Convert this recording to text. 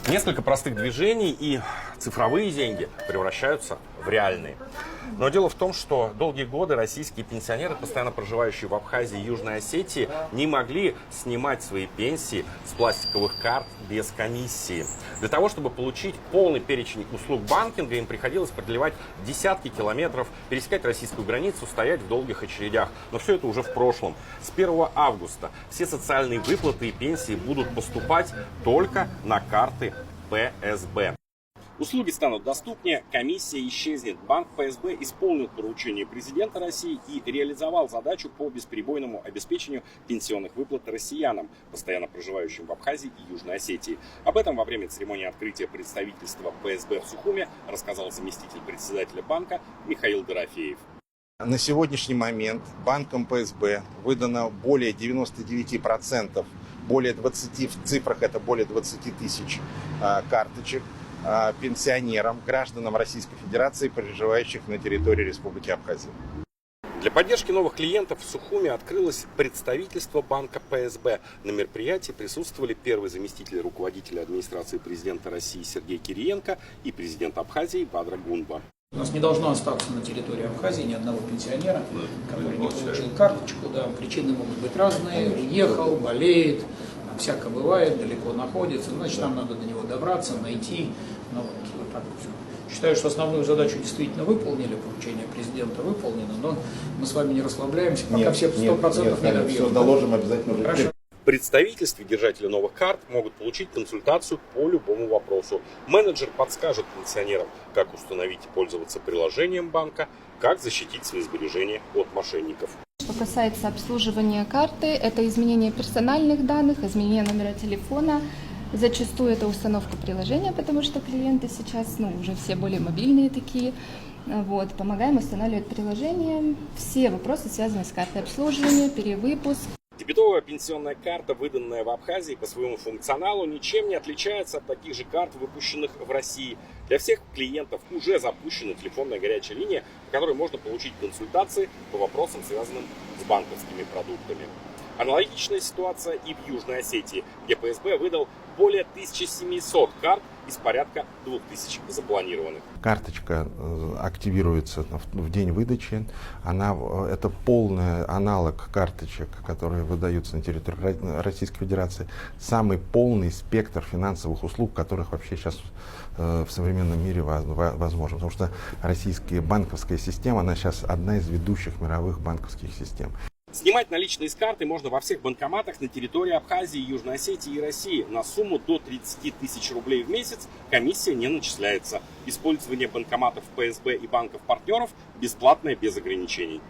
Несколько простых движений, и цифровые деньги превращаются в реальные. Но дело в том, что долгие годы российские пенсионеры, постоянно проживающие в Абхазии и Южной Осетии, не могли снимать свои пенсии с пластиковых карт без комиссии. Для того, чтобы получить полный перечень услуг банкинга, им приходилось преодолевать десятки километров, пересекать российскую границу, стоять в долгих очередях. Но все это уже в прошлом. С 1 августа все социальные выплаты и пенсии будут поступать только на карты ПСБ. Услуги станут доступнее, комиссия исчезнет. Банк ПСБ исполнил поручение президента России и реализовал задачу по бесперебойному обеспечению пенсионных выплат россиянам, постоянно проживающим в Абхазии и Южной Осетии. Об этом во время церемонии открытия представительства ПСБ в Сухуме рассказал заместитель председателя банка Михаил Дорофеев. На сегодняшний момент банком ПСБ выдано более 99%, более 20, в цифрах это более 20 тысяч карточек пенсионерам, гражданам Российской Федерации, проживающих на территории Республики Абхазия. Для поддержки новых клиентов в Сухуме открылось представительство банка ПСБ. На мероприятии присутствовали первый заместитель руководителя администрации президента России Сергей Кириенко и президент Абхазии Бадра Гунба. У нас не должно остаться на территории Абхазии ни одного пенсионера, который не получил карточку. Да, причины могут быть разные. Уехал, болеет, всякое бывает, далеко находится. Значит, нам надо до него добраться, найти. Ну, вот так все. Считаю, что основную задачу действительно выполнили, поручение президента выполнено, но мы с вами не расслабляемся, пока все 100% не добьем. Все доложим обязательно. Хорошо. В представительстве держатели новых карт могут получить консультацию по любому вопросу. Менеджер подскажет пенсионерам, как установить и пользоваться приложением банка, как защитить свои сбережения от мошенников. Что касается обслуживания карты, это изменение персональных данных, изменение номера телефона. Зачастую это установка приложения, потому что клиенты сейчас уже все более мобильные такие. Вот, помогаем устанавливать приложение. Все вопросы, связанные с картой обслуживания, перевыпуск. Дебетовая пенсионная карта, выданная в Абхазии, по своему функционалу ничем не отличается от таких же карт, выпущенных в России. Для всех клиентов уже запущена телефонная горячая линия, по которой можно получить консультации по вопросам, связанным с банковскими продуктами. Аналогичная ситуация и в Южной Осетии, где ПСБ выдал более 1700 карт из порядка 2000 запланированных. Карточка активируется в день выдачи. Это полный аналог карточек, которые выдаются на территории Российской Федерации. Самый полный спектр финансовых услуг, которых вообще сейчас в современном мире возможно. Потому что российская банковская система, она сейчас одна из ведущих мировых банковских систем. Снимать наличные с карты можно во всех банкоматах на территории Абхазии, Южной Осетии и России. На сумму до 30 тысяч рублей в месяц комиссия не начисляется. Использование банкоматов ПСБ и банков-партнеров бесплатное без ограничений.